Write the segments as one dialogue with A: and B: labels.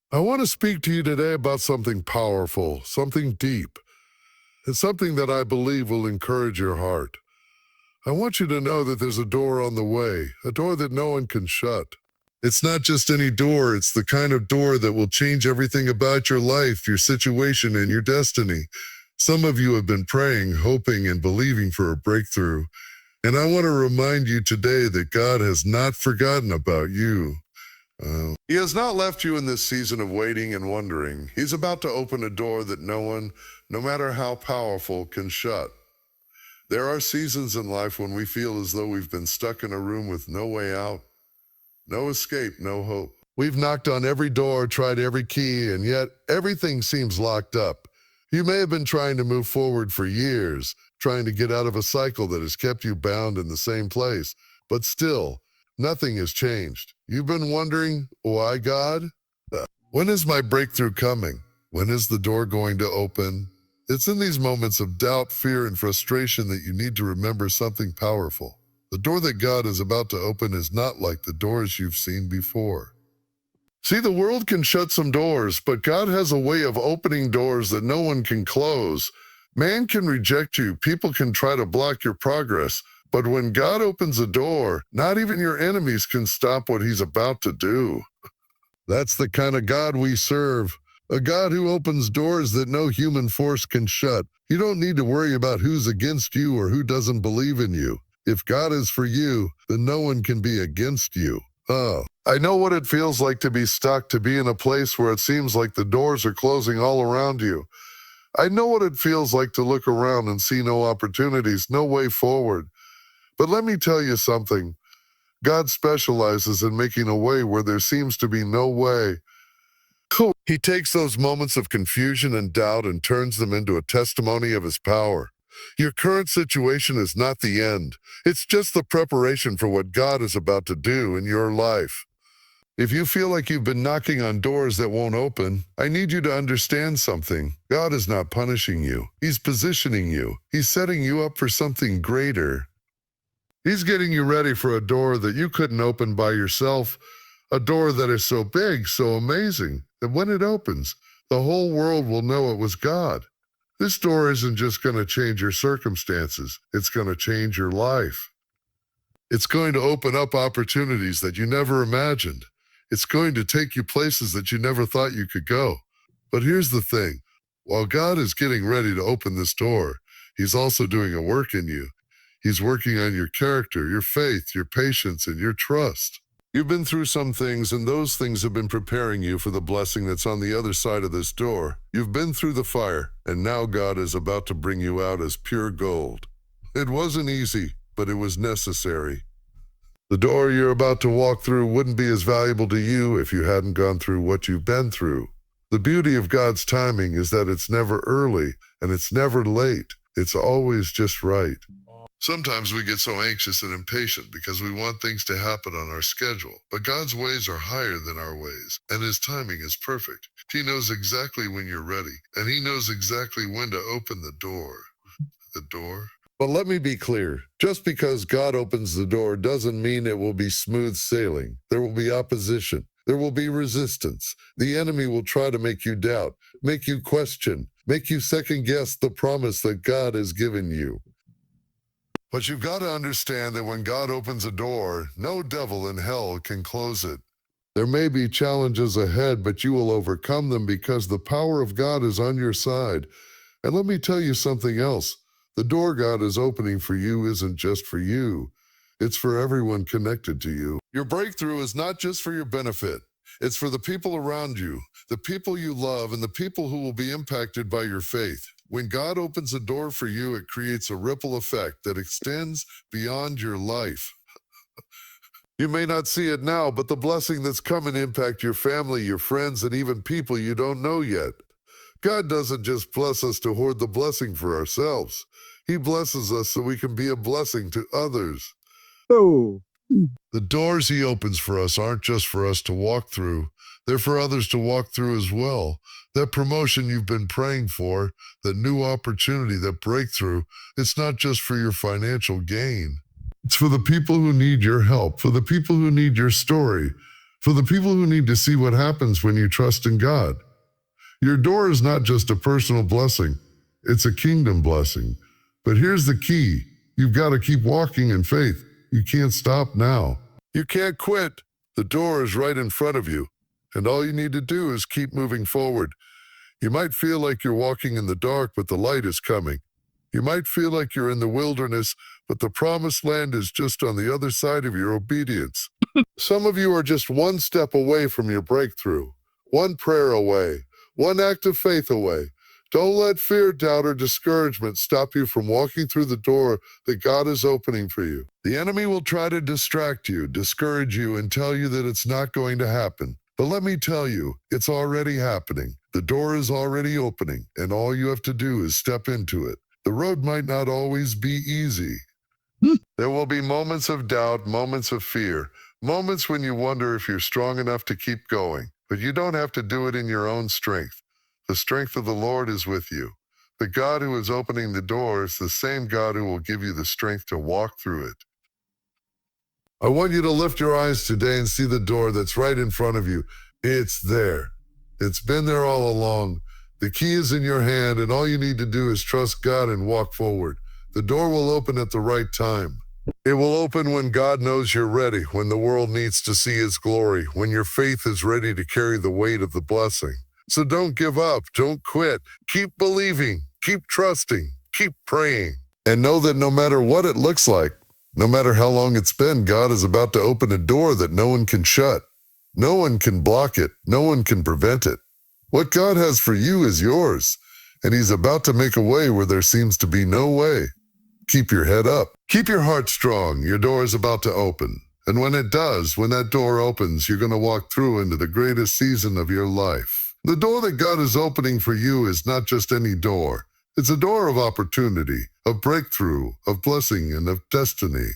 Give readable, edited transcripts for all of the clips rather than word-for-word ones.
A: I want to speak to you today about something powerful, something deep, and something that I believe will encourage your heart. I want you to know that there's a door on the way, a door that no one can shut. It's not just any door, it's the kind of door that will change everything about your life, your situation, and your destiny. Some of you have been praying, hoping, and believing for a breakthrough. And I want to remind you today that God has not forgotten about you. He has not left you in this season of waiting and wondering. He's about to open a door that no one, no matter how powerful, can shut. There are seasons in life when we feel as though we've been stuck in a room with no way out, no escape, no hope. We've knocked on every door, tried every key, and yet everything seems locked up. You may have been trying to move forward for years, trying to get out of a cycle that has kept you bound in the same place, but still, nothing has changed. You've been wondering, why, God? When is my breakthrough coming? When is the door going to open? It's in these moments of doubt, fear, and frustration that you need to remember something powerful. The door that God is about to open is not like the doors you've seen before. See, the world can shut some doors, but God has a way of opening doors that no one can close. Man can reject you, people can try to block your progress, but when God opens a door, not even your enemies can stop what he's about to do. That's the kind of God we serve. A God who opens doors that no human force can shut. You don't need to worry about who's against you or who doesn't believe in you. If God is for you, then no one can be against you. I know what it feels like to be stuck, to be in a place where it seems like the doors are closing all around you. I know what it feels like to look around and see no opportunities, no way forward. But let me tell you something. God specializes in making a way where there seems to be no way. He takes those moments of confusion and doubt and turns them into a testimony of his power. Your current situation is not the end. It's just the preparation for what God is about to do in your life. If you feel like you've been knocking on doors that won't open, I need you to understand something. God is not punishing you. He's positioning you. He's setting you up for something greater. He's getting you ready for a door that you couldn't open by yourself, a door that is so big, so amazing, that when it opens, the whole world will know it was God. This door isn't just going to change your circumstances, it's going to change your life. It's going to open up opportunities that you never imagined. It's going to take you places that you never thought you could go. But here's the thing. While God is getting ready to open this door, he's also doing a work in you. He's working on your character, your faith, your patience, and your trust. You've been through some things, and those things have been preparing you for the blessing that's on the other side of this door. You've been through the fire, and now God is about to bring you out as pure gold. It wasn't easy, but it was necessary. The door you're about to walk through wouldn't be as valuable to you if you hadn't gone through what you've been through. The beauty of God's timing is that it's never early, and it's never late. It's always just right. Sometimes we get so anxious and impatient because we want things to happen on our schedule. But God's ways are higher than our ways, and his timing is perfect. He knows exactly when you're ready, and he knows exactly when to open the door. The door? But let me be clear. Just because God opens the door doesn't mean it will be smooth sailing. There will be opposition. There will be resistance. The enemy will try to make you doubt, make you question, make you second guess the promise that God has given you. But you've got to understand that when God opens a door, no devil in hell can close it. There may be challenges ahead, but you will overcome them because the power of God is on your side. And let me tell you something else. The door God is opening for you isn't just for you. It's for everyone connected to you. Your breakthrough is not just for your benefit. It's for the people around you, the people you love, and the people who will be impacted by your faith. When God opens a door for you, it creates a ripple effect that extends beyond your life. You may not see it now, but the blessing that's coming impact your family, your friends, and even people you don't know yet. God doesn't just bless us to hoard the blessing for ourselves. He blesses us so we can be a blessing to others.
B: Oh,
A: The doors he opens for us aren't just for us to walk through. They're for others to walk through as well. That promotion you've been praying for, that new opportunity, that breakthrough, it's not just for your financial gain. It's for the people who need your help, for the people who need your story. For the people who need to see what happens when you trust in God. Your door is not just a personal blessing, it's a kingdom blessing. But here's the key. You've got to keep walking in faith. You can't stop now. You can't quit. The door is right in front of you, and all you need to do is keep moving forward. You might feel like you're walking in the dark, but the light is coming. You might feel like you're in the wilderness, but the promised land is just on the other side of your obedience. Some of you are just one step away from your breakthrough, one prayer away, one act of faith away. Don't let fear, doubt, or discouragement stop you from walking through the door that God is opening for you. The enemy will try to distract you, discourage you, and tell you that it's not going to happen. But let me tell you, it's already happening. The door is already opening, and all you have to do is step into it. The road might not always be easy. There will be moments of doubt, moments of fear, moments when you wonder if you're strong enough to keep going. But you don't have to do it in your own strength. The strength of the Lord is with you. The God who is opening the door is the same God who will give you the strength to walk through it. I want you to lift your eyes today and see the door that's right in front of you. It's there. It's been there all along. The key is in your hand, and all you need to do is trust God and walk forward. The door will open at the right time. It will open when God knows you're ready, when the world needs to see His glory, when your faith is ready to carry the weight of the blessing. So don't give up. Don't quit. Keep believing. Keep trusting. Keep praying. And know that no matter what it looks like, no matter how long it's been, God is about to open a door that no one can shut. No one can block it. No one can prevent it. What God has for you is yours, and He's about to make a way where there seems to be no way. Keep your head up. Keep your heart strong. Your door is about to open. And when it does, when that door opens, you're going to walk through into the greatest season of your life. The door that God is opening for you is not just any door. It's a door of opportunity, of breakthrough, of blessing, and of destiny.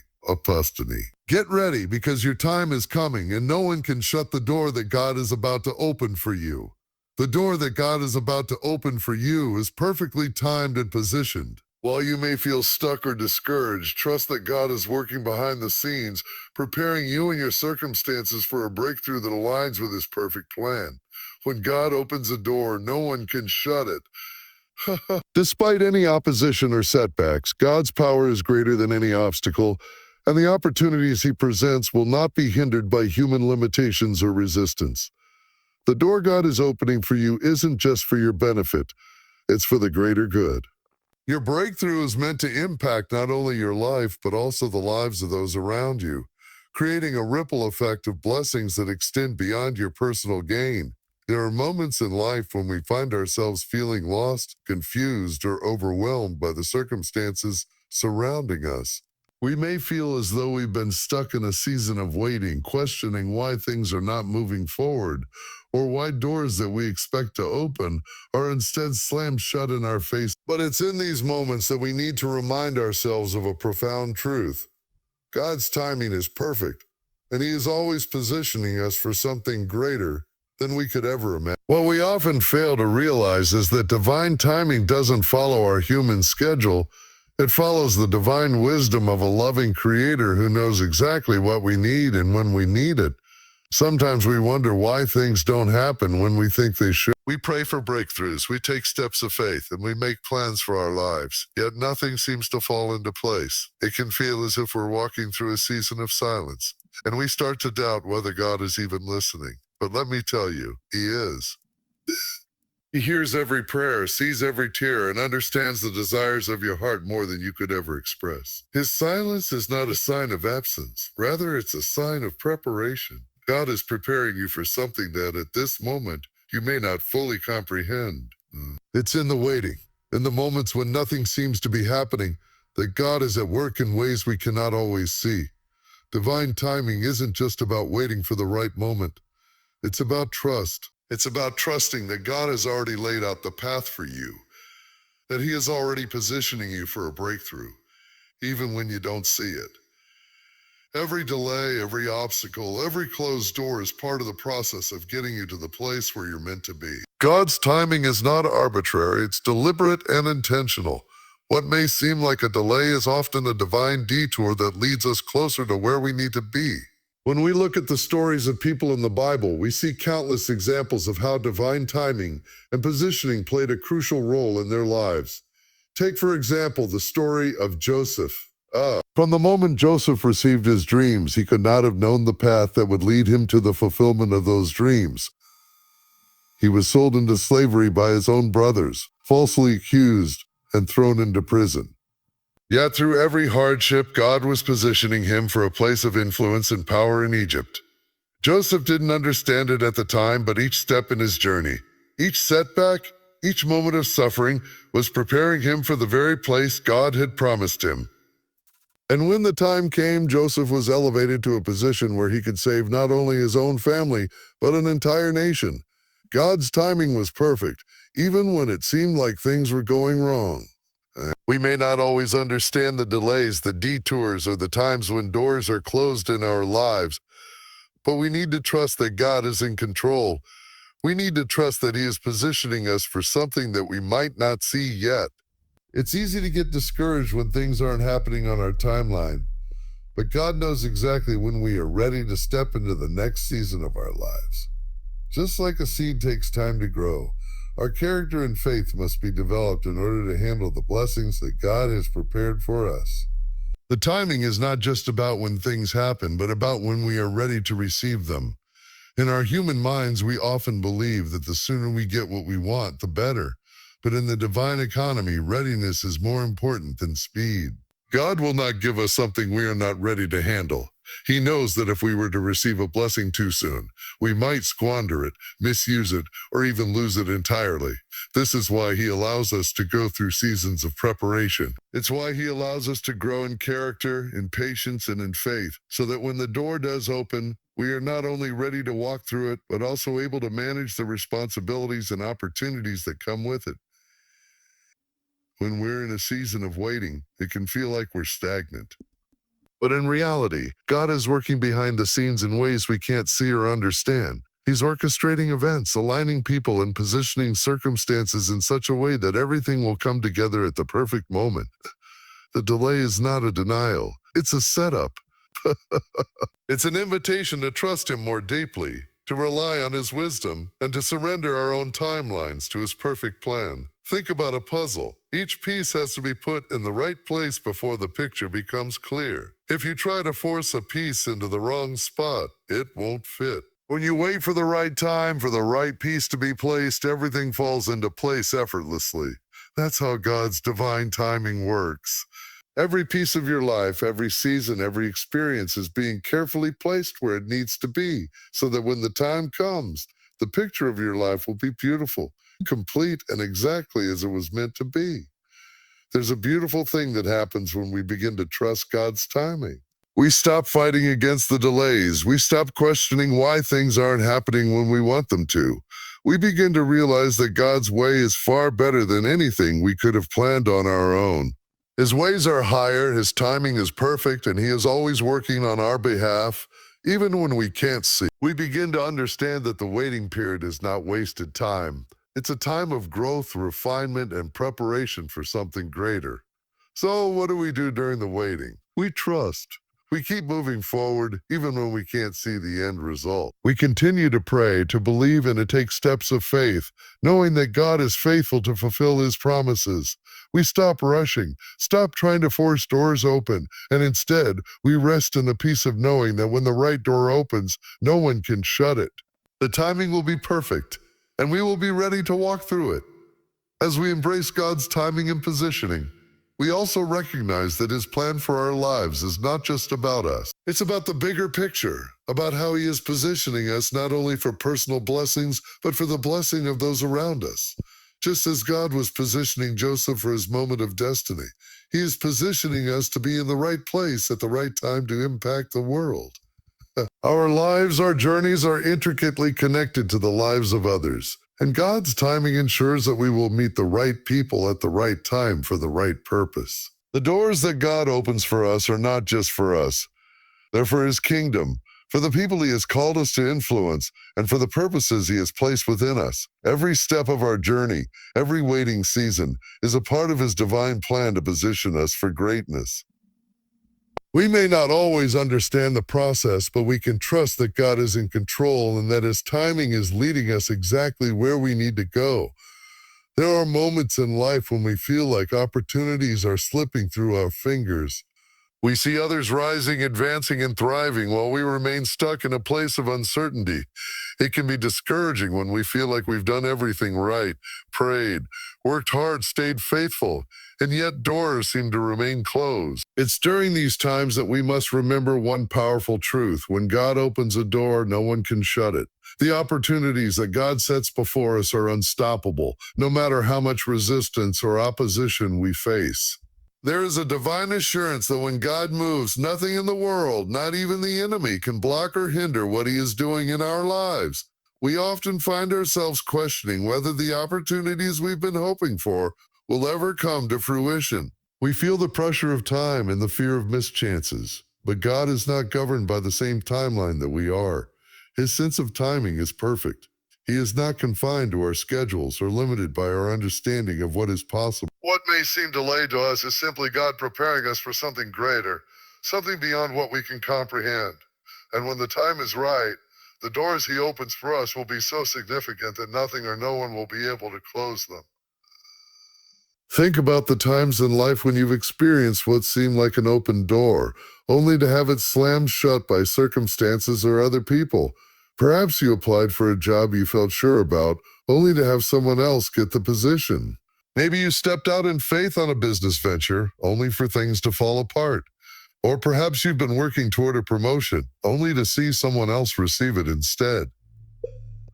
A: Get ready, because your time is coming, and no one can shut the door that God is about to open for you. The door that God is about to open for you is perfectly timed and positioned. While you may feel stuck or discouraged, trust that God is working behind the scenes, preparing you and your circumstances for a breakthrough that aligns with His perfect plan. When God opens a door, no one can shut it. Despite any opposition or setbacks, God's power is greater than any obstacle, and the opportunities He presents will not be hindered by human limitations or resistance. The door God is opening for you isn't just for your benefit, it's for the greater good. Your breakthrough is meant to impact not only your life, but also the lives of those around you, creating a ripple effect of blessings that extend beyond your personal gain. There are moments in life when we find ourselves feeling lost, confused, or overwhelmed by the circumstances surrounding us. We may feel as though we've been stuck in a season of waiting, questioning why things are not moving forward, or why doors that we expect to open are instead slammed shut in our face. But it's in these moments that we need to remind ourselves of a profound truth. God's timing is perfect, and He is always positioning us for something greater than we could ever imagine. What we often fail to realize is that divine timing doesn't follow our human schedule. It follows the divine wisdom of a loving Creator who knows exactly what we need and when we need it. Sometimes we wonder why things don't happen when we think they should. We pray for breakthroughs, we take steps of faith, and we make plans for our lives, yet nothing seems to fall into place. It can feel as if we're walking through a season of silence, and we start to doubt whether God is even listening. But let me tell you, He is. He hears every prayer, sees every tear, and understands the desires of your heart more than you could ever express. His silence is not a sign of absence. Rather, it's a sign of preparation. God is preparing you for something that at this moment you may not fully comprehend. It's in the waiting, in the moments when nothing seems to be happening, that God is at work in ways we cannot always see. Divine timing isn't just about waiting for the right moment. It's about trust. It's about trusting that God has already laid out the path for you, that He is already positioning you for a breakthrough, even when you don't see it. Every delay, every obstacle, every closed door is part of the process of getting you to the place where you're meant to be. God's timing is not arbitrary, it's deliberate and intentional. What may seem like a delay is often a divine detour that leads us closer to where we need to be. When we look at the stories of people in the Bible, we see countless examples of how divine timing and positioning played a crucial role in their lives. Take, for example, the story of Joseph. From the moment Joseph received his dreams, he could not have known the path that would lead him to the fulfillment of those dreams. He was sold into slavery by his own brothers, falsely accused, and thrown into prison. Yet through every hardship, God was positioning him for a place of influence and power in Egypt. Joseph didn't understand it at the time, but each step in his journey, each setback, each moment of suffering was preparing him for the very place God had promised him. And when the time came, Joseph was elevated to a position where he could save not only his own family, but an entire nation. God's timing was perfect, even when it seemed like things were going wrong. We may not always understand the delays, the detours, or the times when doors are closed in our lives, but we need to trust that God is in control. We need to trust that He is positioning us for something that we might not see yet. It's easy to get discouraged when things aren't happening on our timeline, but God knows exactly when we are ready to step into the next season of our lives. Just like a seed takes time to grow, our character and faith must be developed in order to handle the blessings that God has prepared for us. The timing is not just about when things happen, but about when we are ready to receive them. In our human minds, we often believe that the sooner we get what we want, the better. But in the divine economy, readiness is more important than speed. God will not give us something we are not ready to handle. He knows that if we were to receive a blessing too soon, we might squander it, misuse it, or even lose it entirely. This is why He allows us to go through seasons of preparation. It's why He allows us to grow in character, in patience, and in faith, so that when the door does open, we are not only ready to walk through it, but also able to manage the responsibilities and opportunities that come with it. When we're in a season of waiting, it can feel like we're stagnant. But in reality, God is working behind the scenes in ways we can't see or understand. He's orchestrating events, aligning people, and positioning circumstances in such a way that everything will come together at the perfect moment. The delay is not a denial, it's a setup. It's an invitation to trust Him more deeply, to rely on His wisdom, and to surrender our own timelines to His perfect plan. Think about a puzzle. Each piece has to be put in the right place before the picture becomes clear. If you try to force a piece into the wrong spot, it won't fit. When you wait for the right time for the right piece to be placed, everything falls into place effortlessly. That's how God's divine timing works. Every piece of your life, every season, every experience is being carefully placed where it needs to be, so that when the time comes, the picture of your life will be beautiful, complete, and exactly as it was meant to be. There's a beautiful thing that happens when we begin to trust God's timing. We stop fighting against the delays. We stop questioning why things aren't happening when we want them to. We begin to realize that God's way is far better than anything we could have planned on our own. His ways are higher, His timing is perfect, and He is always working on our behalf, even when we can't see. We begin to understand that the waiting period is not wasted time. It's a time of growth, refinement, and preparation for something greater. So what do we do during the waiting? We trust. We keep moving forward even when we can't see the end result. We continue to pray, to believe, and to take steps of faith, knowing that God is faithful to fulfill His promises. We stop rushing, stop trying to force doors open, and instead, we rest in the peace of knowing that when the right door opens, no one can shut it. The timing will be perfect, and we will be ready to walk through it. As we embrace God's timing and positioning, we also recognize that His plan for our lives is not just about us. It's about the bigger picture, about how He is positioning us not only for personal blessings, but for the blessing of those around us. Just as God was positioning Joseph for his moment of destiny, He is positioning us to be in the right place at the right time to impact the world. Our lives, our journeys are intricately connected to the lives of others, and God's timing ensures that we will meet the right people at the right time for the right purpose. The doors that God opens for us are not just for us. They're for His kingdom, for the people He has called us to influence, and for the purposes He has placed within us. Every step of our journey, every waiting season, is a part of His divine plan to position us for greatness. We may not always understand the process, but we can trust that God is in control and that His timing is leading us exactly where we need to go. There are moments in life when we feel like opportunities are slipping through our fingers. We see others rising, advancing, and thriving while we remain stuck in a place of uncertainty. It can be discouraging when we feel like we've done everything right, prayed, worked hard, stayed faithful, and yet doors seem to remain closed. It's during these times that we must remember one powerful truth. When God opens a door, no one can shut it. The opportunities that God sets before us are unstoppable, no matter how much resistance or opposition we face. There is a divine assurance that when God moves, nothing in the world, not even the enemy, can block or hinder what He is doing in our lives. We often find ourselves questioning whether the opportunities we've been hoping for will ever come to fruition. We feel the pressure of time and the fear of mischances, but God is not governed by the same timeline that we are. His sense of timing is perfect. He is not confined to our schedules or limited by our understanding of what is possible. What may seem delayed to us is simply God preparing us for something greater, something beyond what we can comprehend. And when the time is right, the doors He opens for us will be so significant that nothing or no one will be able to close them. Think about the times in life when you've experienced what seemed like an open door, only to have it slammed shut by circumstances or other people. Perhaps you applied for a job you felt sure about, only to have someone else get the position. Maybe you stepped out in faith on a business venture, only for things to fall apart. Or perhaps you've been working toward a promotion, only to see someone else receive it instead.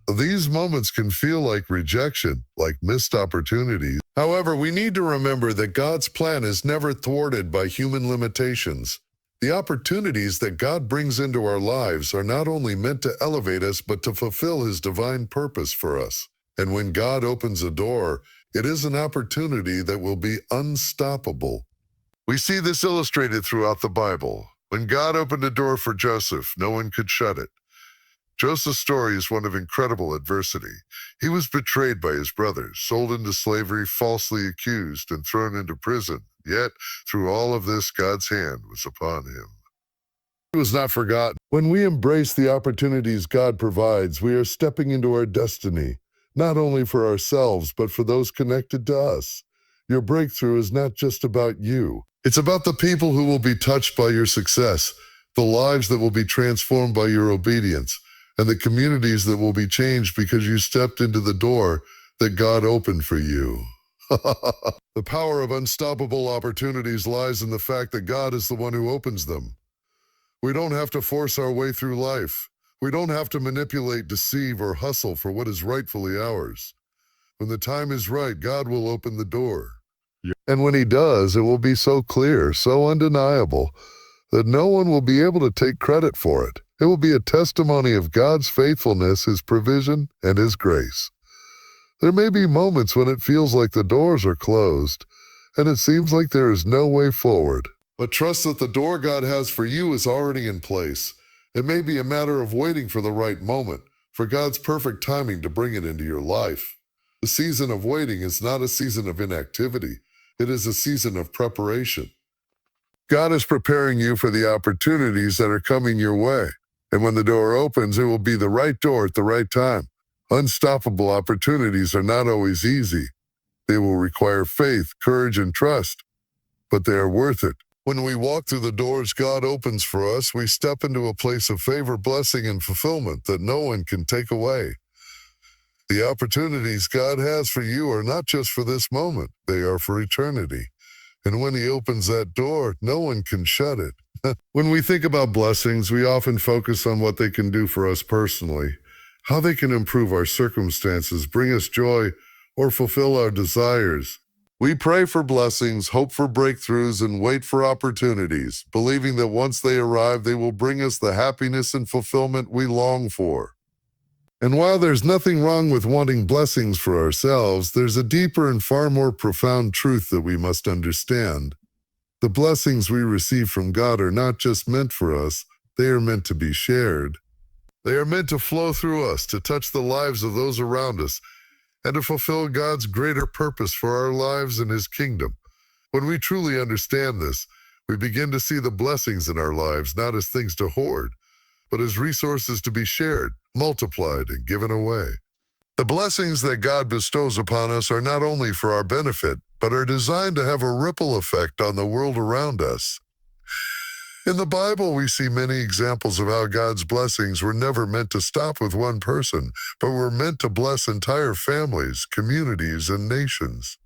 A: These moments can feel like rejection, like missed opportunities. However, we need to remember that God's plan is never thwarted by human limitations. The opportunities that God brings into our lives are not only meant to elevate us, but to fulfill His divine purpose for us. And when God opens a door, it is an opportunity that will be unstoppable. We see this illustrated throughout the Bible. When God opened a door for Joseph, no one could shut it. Joseph's story is one of incredible adversity. He was betrayed by his brothers, sold into slavery, falsely accused, and thrown into prison. Yet, through all of this, God's hand was upon him. He was not forgotten. When we embrace the opportunities God provides, we are stepping into our destiny, not only for ourselves, but for those connected to us. Your breakthrough is not just about you. It's about the people who will be touched by your success, the lives that will be transformed by your obedience, and the communities that will be changed because you stepped into the door that God opened for you. The power of unstoppable opportunities lies in the fact that God is the one who opens them. We don't have to force our way through life. We don't have to manipulate, deceive, or hustle for what is rightfully ours. When the time is right, God will open the door. And when He does, it will be so clear, so undeniable, that no one will be able to take credit for it. It will be a testimony of God's faithfulness, His provision, and His grace. There may be moments when it feels like the doors are closed, and it seems like there is no way forward. But trust that the door God has for you is already in place. It may be a matter of waiting for the right moment, for God's perfect timing to bring it into your life. The season of waiting is not a season of inactivity. It is a season of preparation. God is preparing you for the opportunities that are coming your way. And when the door opens, it will be the right door at the right time. Unstoppable opportunities are not always easy. They will require faith, courage, and trust, but they are worth it. When we walk through the doors God opens for us, we step into a place of favor, blessing, and fulfillment that no one can take away. The opportunities God has for you are not just for this moment, they are for eternity. And when He opens that door, no one can shut it. When we think about blessings, we often focus on what they can do for us personally, how they can improve our circumstances, bring us joy, or fulfill our desires. We pray for blessings, hope for breakthroughs, and wait for opportunities, believing that once they arrive, they will bring us the happiness and fulfillment we long for. And while there's nothing wrong with wanting blessings for ourselves, there's a deeper and far more profound truth that we must understand. The blessings we receive from God are not just meant for us, they are meant to be shared. They are meant to flow through us, to touch the lives of those around us, and to fulfill God's greater purpose for our lives and His kingdom. When we truly understand this, We begin to see the blessings in our lives not as things to hoard, but as resources to be shared, multiplied, and given away. The blessings that God bestows upon us are not only for our benefit, but are designed to have a ripple effect on the world around us. In the Bible, we see many examples of how God's blessings were never meant to stop with one person, but were meant to bless entire families, communities, and nations.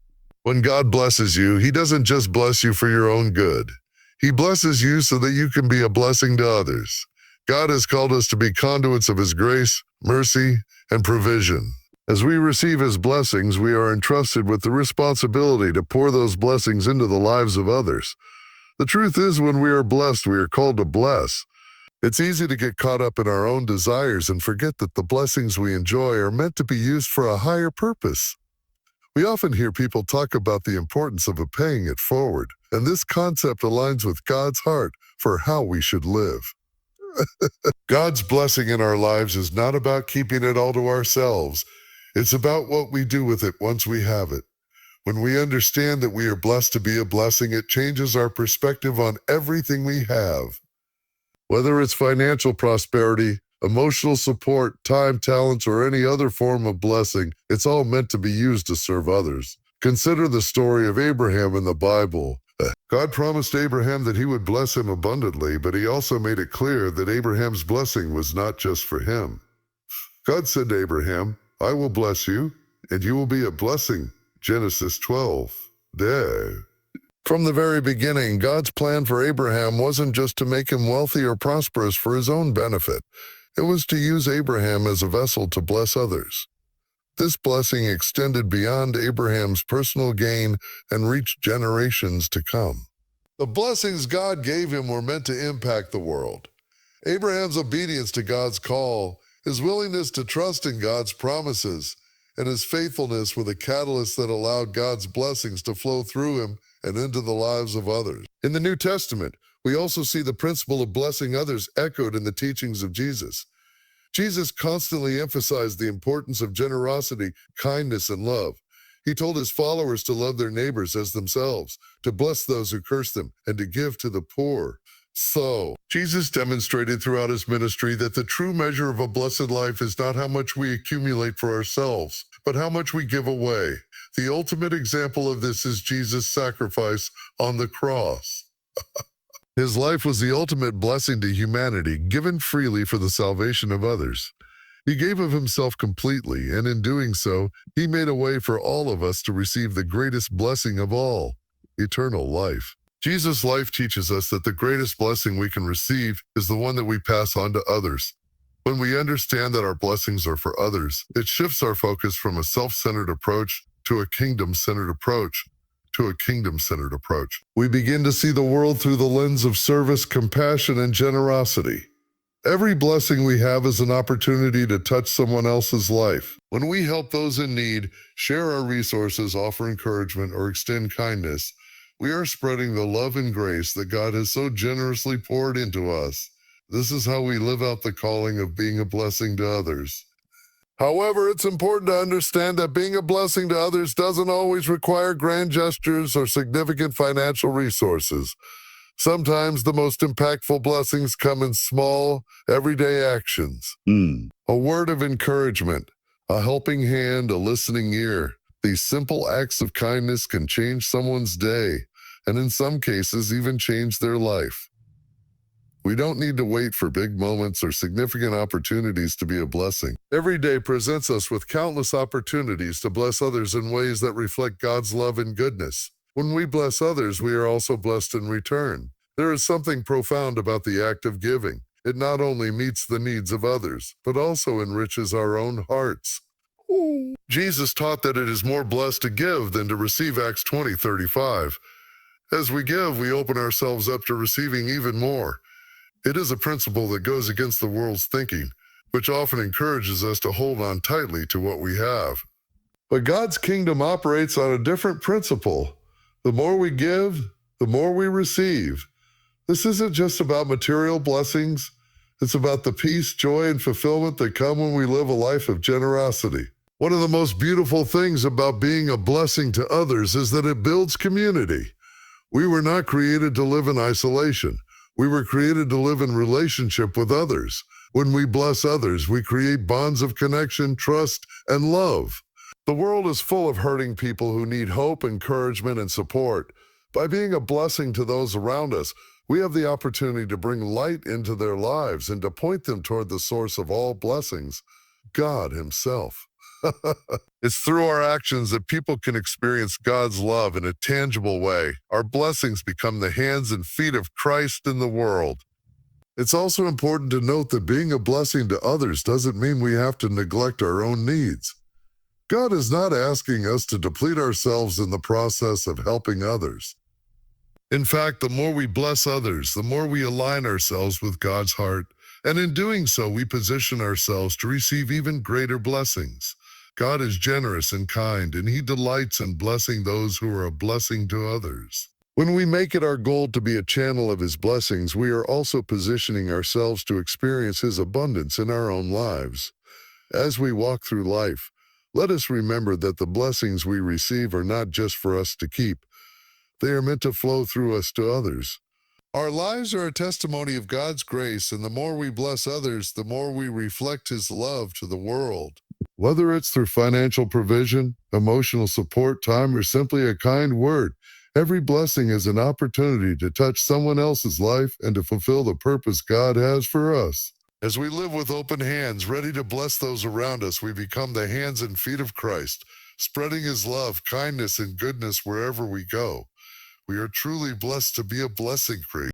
A: When God blesses you, He doesn't just bless you for your own good. He blesses you so that you can be a blessing to others. God has called us to be conduits of His grace, mercy, and provision. As we receive His blessings, we are entrusted with the responsibility to pour those blessings into the lives of others. The truth is, when we are blessed, we are called to bless. It's easy to get caught up in our own desires and forget that the blessings we enjoy are meant to be used for a higher purpose. We often hear people talk about the importance of paying it forward, and this concept aligns with God's heart for how we should live. God's blessing in our lives is not about keeping it all to ourselves. It's about what we do with it once we have it. When we understand that we are blessed to be a blessing, it changes our perspective on everything we have. Whether it's financial prosperity, emotional support, time, talents, or any other form of blessing, it's all meant to be used to serve others. Consider the story of Abraham in the Bible. God promised Abraham that He would bless him abundantly, but He also made it clear that Abraham's blessing was not just for him. God said to Abraham, "I will bless you, and you will be a blessing." Genesis 12. From the very beginning, God's plan for Abraham wasn't just to make him wealthy or prosperous for his own benefit. It was to use Abraham as a vessel to bless others. This blessing extended beyond Abraham's personal gain and reached generations to come. The blessings God gave him were meant to impact the world. Abraham's obedience to God's call, his willingness to trust in God's promises, and his faithfulness were the catalyst that allowed God's blessings to flow through him and into the lives of others. In the New Testament, we also see the principle of blessing others echoed in the teachings of Jesus. Jesus constantly emphasized the importance of generosity, kindness, and love. He told His followers to love their neighbors as themselves, to bless those who curse them, and to give to the poor. So, Jesus demonstrated throughout His ministry that the true measure of a blessed life is not how much we accumulate for ourselves, but how much we give away. The ultimate example of this is Jesus' sacrifice on the cross. His life was the ultimate blessing to humanity, given freely for the salvation of others. He gave of Himself completely, and in doing so, He made a way for all of us to receive the greatest blessing of all, eternal life. Jesus' life teaches us that the greatest blessing we can receive is the one that we pass on to others. When we understand that our blessings are for others, it shifts our focus from a self-centered approach to a kingdom-centered approach. We begin to see the world through the lens of service, compassion, and generosity. Every blessing we have is an opportunity to touch someone else's life. When we help those in need, share our resources, offer encouragement, or extend kindness, we are spreading the love and grace that God has so generously poured into us. This is how we live out the calling of being a blessing to others. However, it's important to understand that being a blessing to others doesn't always require grand gestures or significant financial resources. Sometimes the most impactful blessings come in small, everyday actions. A word of encouragement, a helping hand, a listening ear. These simple acts of kindness can change someone's day, and in some cases, even change their life. We don't need to wait for big moments or significant opportunities to be a blessing. Every day presents us with countless opportunities to bless others in ways that reflect God's love and goodness. When we bless others, we are also blessed in return. There is something profound about the act of giving. It not only meets the needs of others, but also enriches our own hearts. Jesus taught that it is more blessed to give than to receive, Acts 20:35. As we give, we open ourselves up to receiving even more. It is a principle that goes against the world's thinking, which often encourages us to hold on tightly to what we have. But God's kingdom operates on a different principle. The more we give, the more we receive. This isn't just about material blessings. It's about the peace, joy, and fulfillment that come when we live a life of generosity. One of the most beautiful things about being a blessing to others is that it builds community. We were not created to live in isolation. We were created to live in relationship with others. When we bless others, we create bonds of connection, trust, and love. The world is full of hurting people who need hope, encouragement, and support. By being a blessing to those around us, we have the opportunity to bring light into their lives and to point them toward the source of all blessings, God Himself. It's through our actions that people can experience God's love in a tangible way. Our blessings become the hands and feet of Christ in the world. It's also important to note that being a blessing to others doesn't mean we have to neglect our own needs. God is not asking us to deplete ourselves in the process of helping others. In fact, the more we bless others, the more we align ourselves with God's heart, and in doing so, we position ourselves to receive even greater blessings. God is generous and kind, and He delights in blessing those who are a blessing to others. When we make it our goal to be a channel of His blessings, we are also positioning ourselves to experience His abundance in our own lives. As we walk through life, let us remember that the blessings we receive are not just for us to keep. They are meant to flow through us to others. Our lives are a testimony of God's grace, and the more we bless others, the more we reflect His love to the world. Whether it's through financial provision, emotional support, time, or simply a kind word, every blessing is an opportunity to touch someone else's life and to fulfill the purpose God has for us. As we live with open hands, ready to bless those around us, we become the hands and feet of Christ, spreading His love, kindness, and goodness wherever we go. We are truly blessed to be a blessing creator.